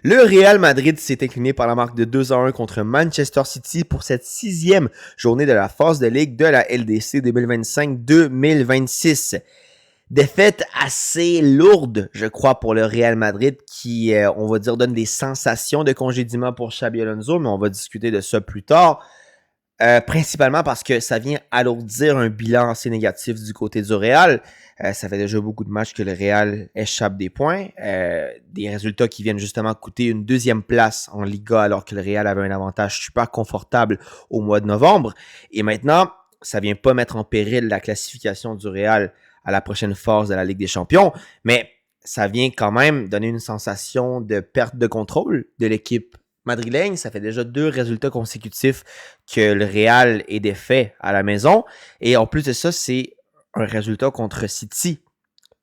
Le Real Madrid s'est incliné par la marque de 2-1 contre Manchester City pour cette 6e journée de la phase de ligue de la LDC 2025-2026. Défaite assez lourde, je crois, pour le Real Madrid qui, on va dire, donne des sensations de congédiement pour Xabi Alonso, mais on va discuter de ça plus tard. Principalement parce que ça vient alourdir un bilan assez négatif du côté du Real. Ça fait déjà beaucoup de matchs que le Real échappe des points. Des résultats qui viennent justement coûter une 2e place en Liga alors que le Real avait un avantage super confortable au mois de novembre. Et maintenant, ça vient pas mettre en péril la classification du Real à la prochaine phase de la Ligue des Champions, mais ça vient quand même donner une sensation de perte de contrôle de l'équipe madrilène. Ça fait déjà 2 résultats consécutifs que le Real est défait à la maison. Et en plus de ça, c'est un résultat contre City.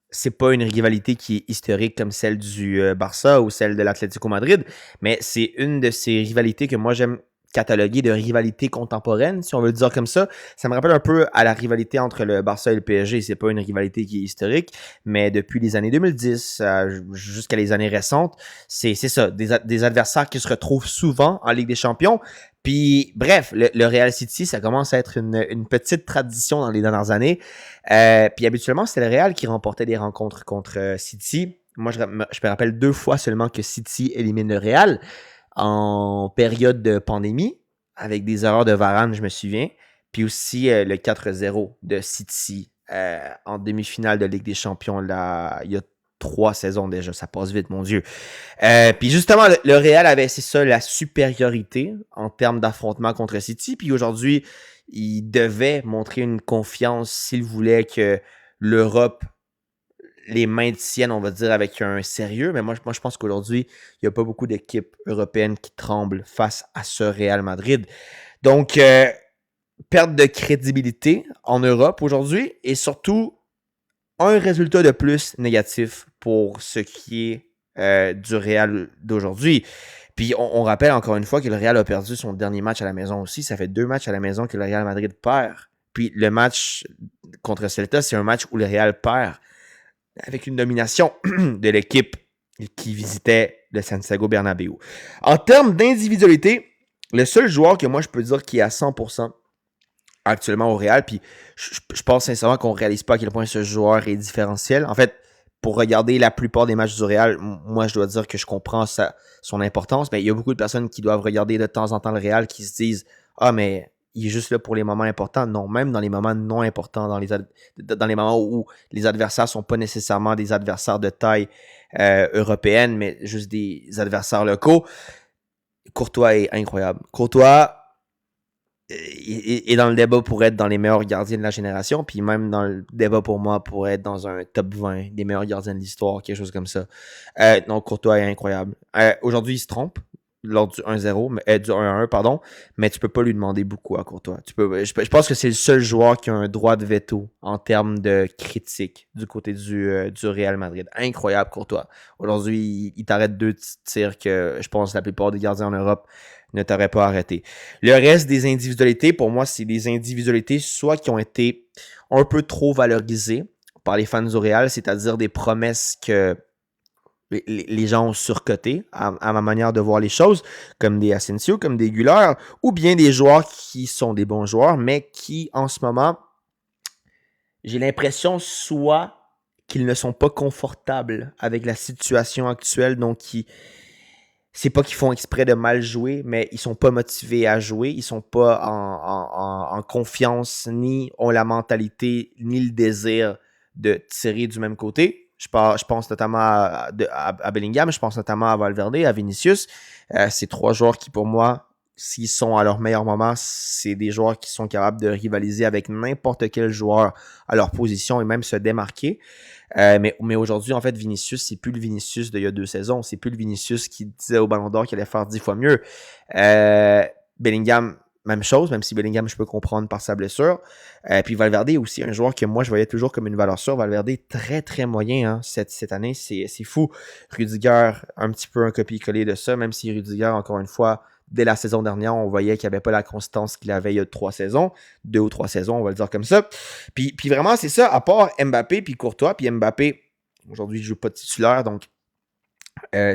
C'est pas une rivalité qui est historique comme celle du Barça ou celle de l'Atlético Madrid, mais c'est une de ces rivalités que moi j'aime cataloguer de rivalité contemporaine, si on veut le dire comme ça. Ça me rappelle un peu à la rivalité entre le Barça et le PSG. C'est pas une rivalité qui est historique, mais depuis les années 2010 jusqu'à les années récentes, c'est ça, des adversaires qui se retrouvent souvent en Ligue des Champions. Puis, bref, le Real City, ça commence à être une petite tradition dans les dernières années. Puis, habituellement, c'était le Real qui remportait des rencontres contre City. Moi, je me rappelle 2 fois seulement que City élimine le Real en période de pandémie, avec des erreurs de Varane, je me souviens. Puis aussi le 4-0 de City en demi-finale de Ligue des Champions, là, il y a 3 saisons déjà, ça passe vite, mon Dieu. Puis justement, le Real avait, c'est ça, la supériorité en termes d'affrontement contre City. Puis aujourd'hui, il devait montrer une confiance s'il voulait que l'Europe les maintiennent, on va dire, avec un sérieux. Mais moi je pense qu'aujourd'hui, il n'y a pas beaucoup d'équipes européennes qui tremblent face à ce Real Madrid. Donc, perte de crédibilité en Europe aujourd'hui et surtout, un résultat de plus négatif pour ce qui est du Real d'aujourd'hui. Puis, on rappelle encore une fois que le Real a perdu son dernier match à la maison aussi. Ça fait 2 matchs à la maison que le Real Madrid perd. Puis, le match contre Celta, c'est un match où le Real perd avec une domination de l'équipe qui visitait le Santiago Bernabéu. En termes d'individualité, le seul joueur que moi je peux dire qui est à 100% actuellement au Real, puis je pense sincèrement qu'on ne réalise pas à quel point ce joueur est différentiel. En fait, pour regarder la plupart des matchs du Real, moi je dois dire que je comprends son importance, mais il y a beaucoup de personnes qui doivent regarder de temps en temps le Real qui se disent « Ah, mais il est juste là pour les moments importants. » Non, même dans les moments non importants, dans les moments où les adversaires ne sont pas nécessairement des adversaires de taille européenne, mais juste des adversaires locaux, Courtois est incroyable. Courtois est dans le débat pour être dans les meilleurs gardiens de la génération, puis même dans le débat pour moi pour être dans un top 20 des meilleurs gardiens de l'histoire, quelque chose comme ça. Donc Courtois est incroyable. Aujourd'hui, il se trompe lors du 1-0, du 1-1, pardon, mais tu peux pas lui demander beaucoup à Courtois. Je pense que c'est le seul joueur qui a un droit de veto en termes de critique du côté du Real Madrid. Incroyable, Courtois. Aujourd'hui, il t'arrête 2 tirs que je pense la plupart des gardiens en Europe ne t'auraient pas arrêté. Le reste des individualités, pour moi, c'est des individualités soit qui ont été un peu trop valorisées par les fans du Real, c'est-à-dire des promesses que les gens ont surcoté à ma manière de voir les choses, comme des Asensio, comme des Güler, ou bien des joueurs qui sont des bons joueurs, mais qui, en ce moment, j'ai l'impression soit qu'ils ne sont pas confortables avec la situation actuelle, donc c'est pas qu'ils font exprès de mal jouer, mais ils sont pas motivés à jouer, ils sont pas en confiance, ni ont la mentalité, ni le désir de tirer du même côté. Je pense notamment à Bellingham, je pense notamment à Valverde, à Vinicius. C'est 3 joueurs qui, pour moi, s'ils sont à leur meilleur moment, c'est des joueurs qui sont capables de rivaliser avec n'importe quel joueur à leur position et même se démarquer. Mais aujourd'hui, en fait, Vinicius, c'est plus le Vinicius d'il y a 2 saisons. C'est plus le Vinicius qui disait au Ballon d'Or qu'il allait faire 10 fois mieux. Bellingham, même chose, même si Bellingham, je peux comprendre par sa blessure. Puis Valverde est aussi un joueur que moi, je voyais toujours comme une valeur sûre. Valverde est très, très moyen cette année. C'est fou. Rudiger, un petit peu un copier-coller de ça, même si Rudiger, encore une fois, dès la saison dernière, on voyait qu'il n'y avait pas la constance qu'il avait il y a 3 saisons. 2 ou 3 saisons, on va le dire comme ça. Puis vraiment, c'est ça, à part Mbappé puis Courtois. Puis Mbappé, aujourd'hui, il ne joue pas de titulaire, donc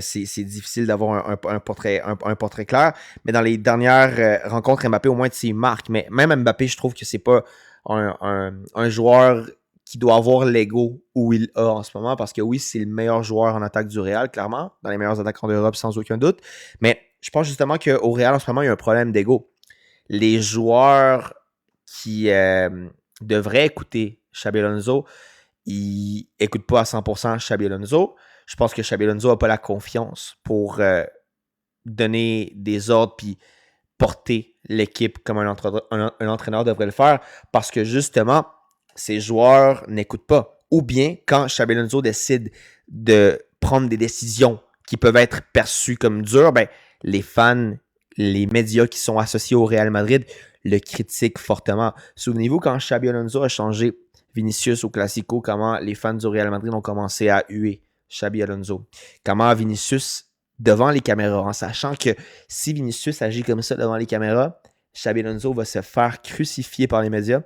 C'est difficile d'avoir un portrait clair. Mais dans les dernières rencontres, Mbappé, au moins, il marque. Mais même Mbappé, je trouve que c'est pas un joueur qui doit avoir l'ego où il a en ce moment. Parce que oui, c'est le meilleur joueur en attaque du Real, clairement. Dans les meilleurs attaquants d'Europe, sans aucun doute. Mais je pense justement qu'au Real, en ce moment, il y a un problème d'ego. Les joueurs qui devraient écouter Xabi Alonso, ils n'écoutent pas à 100% Xabi Alonso. Je pense que Xabi Alonso n'a pas la confiance pour donner des ordres puis porter l'équipe comme un entraîneur devrait le faire parce que justement, ces joueurs n'écoutent pas. Ou bien, quand Xabi Alonso décide de prendre des décisions qui peuvent être perçues comme dures, ben, les fans, les médias qui sont associés au Real Madrid le critiquent fortement. Souvenez-vous quand Xabi Alonso a changé Vinicius au Classico, comment les fans du Real Madrid ont commencé à huer Xabi Alonso. Comment Vinicius, devant les caméras, en sachant que si Vinicius agit comme ça devant les caméras, Xabi Alonso va se faire crucifier par les médias.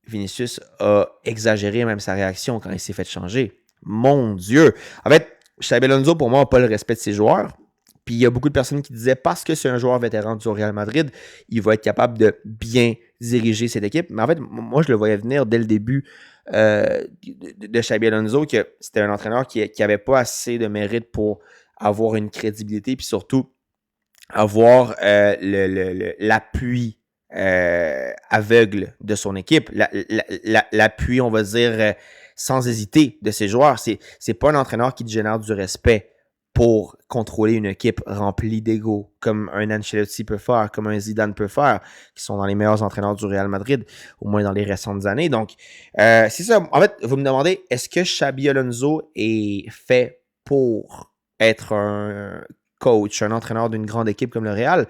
Vinicius a exagéré même sa réaction quand il s'est fait changer. Mon Dieu! En fait, Xabi Alonso, pour moi, n'a pas le respect de ses joueurs. Puis il y a beaucoup de personnes qui disaient parce que c'est un joueur vétéran du Real Madrid, il va être capable de bien diriger cette équipe. Mais en fait, moi, je le voyais venir dès le début de Xabi Alonso, que c'était un entraîneur qui n'avait pas assez de mérite pour avoir une crédibilité, puis surtout avoir l'appui aveugle de son équipe, l'appui, on va dire, sans hésiter de ses joueurs. C'est pas un entraîneur qui te génère du respect pour contrôler une équipe remplie d'ego, comme un Ancelotti peut faire, comme un Zidane peut faire, qui sont dans les meilleurs entraîneurs du Real Madrid, au moins dans les récentes années. Donc, c'est ça. En fait, vous me demandez, est-ce que Xabi Alonso est fait pour être un coach, un entraîneur d'une grande équipe comme le Real?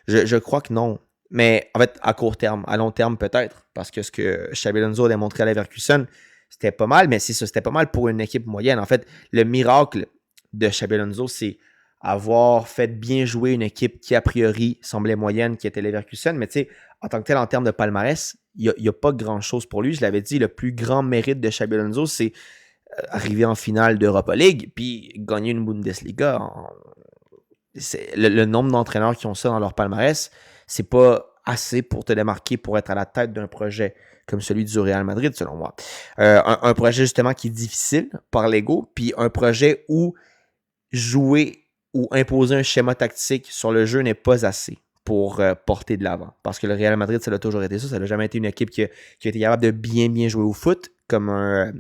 Je crois que non. Mais en fait, à court terme, à long terme peut-être, parce que ce que Xabi Alonso a démontré à Leverkusen, c'était pas mal, mais c'est ça, c'était pas mal pour une équipe moyenne. En fait, le miracle de Xabi Alonso, c'est avoir fait bien jouer une équipe qui, a priori, semblait moyenne, qui était Leverkusen. Mais tu sais, en tant que tel, en termes de palmarès, il n'y a pas grand-chose pour lui. Je l'avais dit, le plus grand mérite de Xabi Alonso, c'est arriver en finale d'Europa League, puis gagner une Bundesliga. Le nombre d'entraîneurs qui ont ça dans leur palmarès, c'est pas assez pour te démarquer pour être à la tête d'un projet comme celui du Real Madrid, selon moi. Un projet justement qui est difficile par l'ego, puis un projet où jouer ou imposer un schéma tactique sur le jeu n'est pas assez pour porter de l'avant. Parce que le Real Madrid, ça a toujours été ça. Ça n'a jamais été une équipe qui a été capable de bien jouer au foot, comme un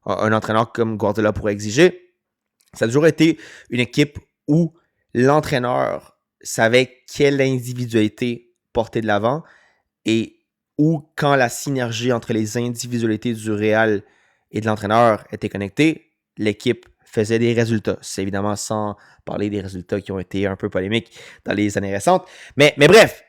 entraîneur comme Guardiola pourrait exiger. Ça a toujours été une équipe où l'entraîneur savait quelle individualité porter de l'avant et où, quand la synergie entre les individualités du Real et de l'entraîneur était connectée, l'équipe faisait des résultats. C'est évidemment sans parler des résultats qui ont été un peu polémiques dans les années récentes. Mais bref,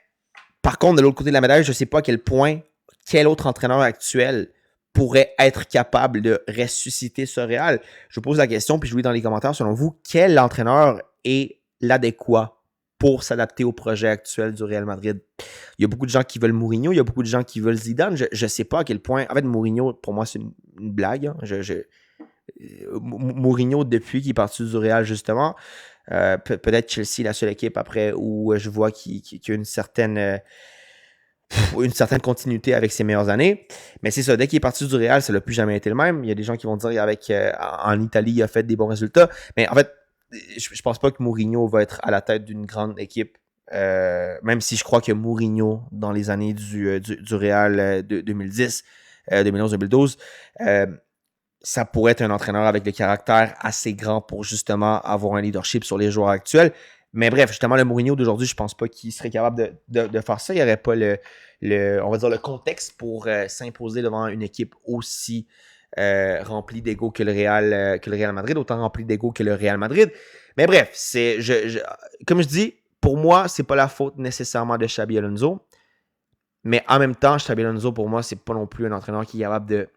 par contre, de l'autre côté de la médaille, je ne sais pas à quel point quel autre entraîneur actuel pourrait être capable de ressusciter ce Real. Je vous pose la question, puis je vous dis dans les commentaires, selon vous, quel entraîneur est l'adéquat pour s'adapter au projet actuel du Real Madrid? Il y a beaucoup de gens qui veulent Mourinho, il y a beaucoup de gens qui veulent Zidane. Je ne sais pas à quel point... En fait, Mourinho, pour moi, c'est une blague. Hein. Mourinho, depuis qu'il est parti du Real, justement, peut-être Chelsea, la seule équipe après où je vois qu'il y a une certaine continuité avec ses meilleures années. Mais c'est ça, dès qu'il est parti du Real, ça n'a plus jamais été le même. Il y a des gens qui vont dire en Italie, il a fait des bons résultats. Mais en fait, je pense pas que Mourinho va être à la tête d'une grande équipe. Même si je crois que Mourinho, dans les années du Real de 2010, 2011-2012, ça pourrait être un entraîneur avec le caractère assez grand pour justement avoir un leadership sur les joueurs actuels. Mais bref, justement, le Mourinho d'aujourd'hui, je pense pas qu'il serait capable de faire ça. Il n'y aurait pas on va dire le contexte pour s'imposer devant une équipe aussi remplie d'ego que le Real Madrid, autant remplie d'ego que le Real Madrid. Mais bref, comme je dis, pour moi, c'est pas la faute nécessairement de Xabi Alonso. Mais en même temps, Xabi Alonso, pour moi, c'est pas non plus un entraîneur qui est capable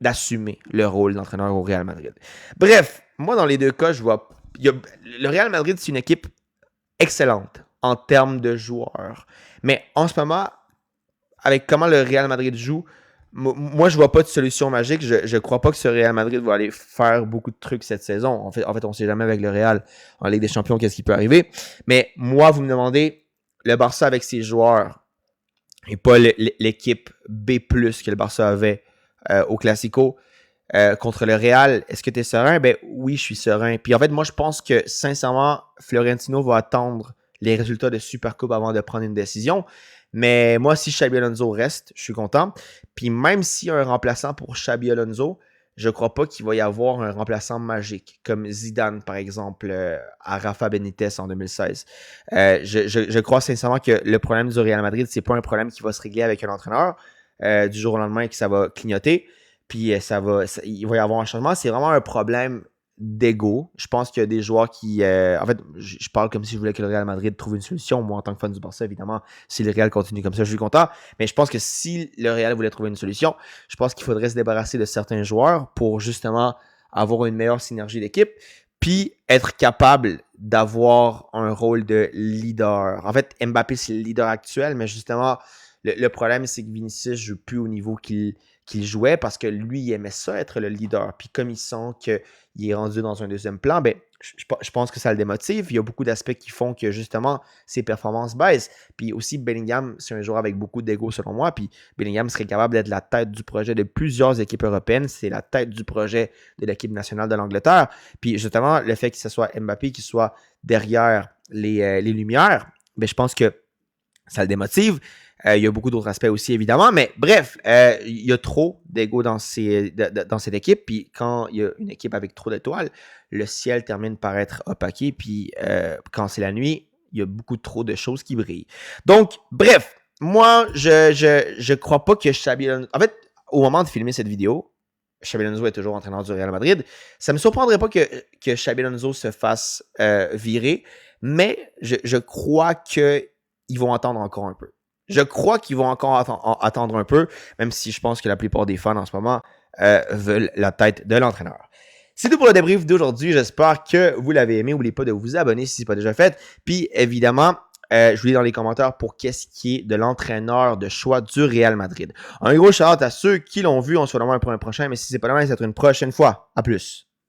d'assumer le rôle d'entraîneur au Real Madrid. Bref, moi, dans les deux cas, je vois... le Real Madrid, c'est une équipe excellente en termes de joueurs. Mais en ce moment, avec comment le Real Madrid joue, Moi, je vois pas de solution magique. Je crois pas que ce Real Madrid va aller faire beaucoup de trucs cette saison. En fait, on sait jamais avec le Real en Ligue des Champions qu'est-ce qui peut arriver. Mais moi, vous me demandez, le Barça avec ses joueurs et pas l'équipe B+ que le Barça avait au Classico contre le Real, est-ce que tu es serein? Ben oui, je suis serein. Puis en fait, moi, je pense que sincèrement, Florentino va attendre les résultats de Supercoupe avant de prendre une décision. Mais moi, si Xabi Alonso reste, je suis content. Puis même s'il y a un remplaçant pour Xabi Alonso, je crois pas qu'il va y avoir un remplaçant magique, comme Zidane, par exemple, à Rafa Benitez en 2016. Je crois sincèrement que le problème du Real Madrid, c'est pas un problème qui va se régler avec un entraîneur du jour au lendemain et que ça va clignoter. Puis il va y avoir un changement. C'est vraiment un problème d'ego. Je pense qu'il y a des joueurs qui... en fait, je parle comme si je voulais que le Real Madrid trouve une solution. Moi, en tant que fan du Barça, évidemment, si le Real continue comme ça, je suis content. Mais je pense que si le Real voulait trouver une solution, je pense qu'il faudrait se débarrasser de certains joueurs pour justement avoir une meilleure synergie d'équipe, puis être capable d'avoir un rôle de leader. En fait, Mbappé, c'est le leader actuel, mais justement, le problème, c'est que Vinicius ne joue plus au niveau qu'il jouait parce que lui, il aimait ça, être le leader. Puis comme il sent qu'il est rendu dans un deuxième plan, ben, je pense que ça le démotive. Il y a beaucoup d'aspects qui font que justement, ses performances baissent. Puis aussi, Bellingham, c'est un joueur avec beaucoup d'ego selon moi. Puis Bellingham serait capable d'être la tête du projet de plusieurs équipes européennes. C'est la tête du projet de l'équipe nationale de l'Angleterre. Puis justement, le fait que ce soit Mbappé qui soit derrière les lumières, ben, je pense que ça le démotive. Il y a beaucoup d'autres aspects aussi, évidemment. Mais bref, il y a trop d'ego dans cette équipe. Puis quand il y a une équipe avec trop d'étoiles, le ciel termine par être opaqué. Puis quand c'est la nuit, il y a beaucoup trop de choses qui brillent. Donc, bref, moi, je crois pas que Xabi Alonso... En fait, au moment de filmer cette vidéo, Xabi Alonso est toujours entraîneur du Real Madrid. Ça ne me surprendrait pas que Xabi Alonso se fasse virer. Mais je crois qu'ils vont attendre encore un peu. Je crois qu'ils vont encore attendre un peu, même si je pense que la plupart des fans en ce moment veulent la tête de l'entraîneur. C'est tout pour le débrief d'aujourd'hui. J'espère que vous l'avez aimé. N'oubliez pas de vous abonner si ce n'est pas déjà fait. Puis évidemment, je vous lis dans les commentaires pour qu'est-ce qui est de l'entraîneur de choix du Real Madrid. Un gros shout-out à ceux qui l'ont vu. On se voit demain pour un prochain. Mais si ce n'est pas demain, ça va être une prochaine fois. À plus.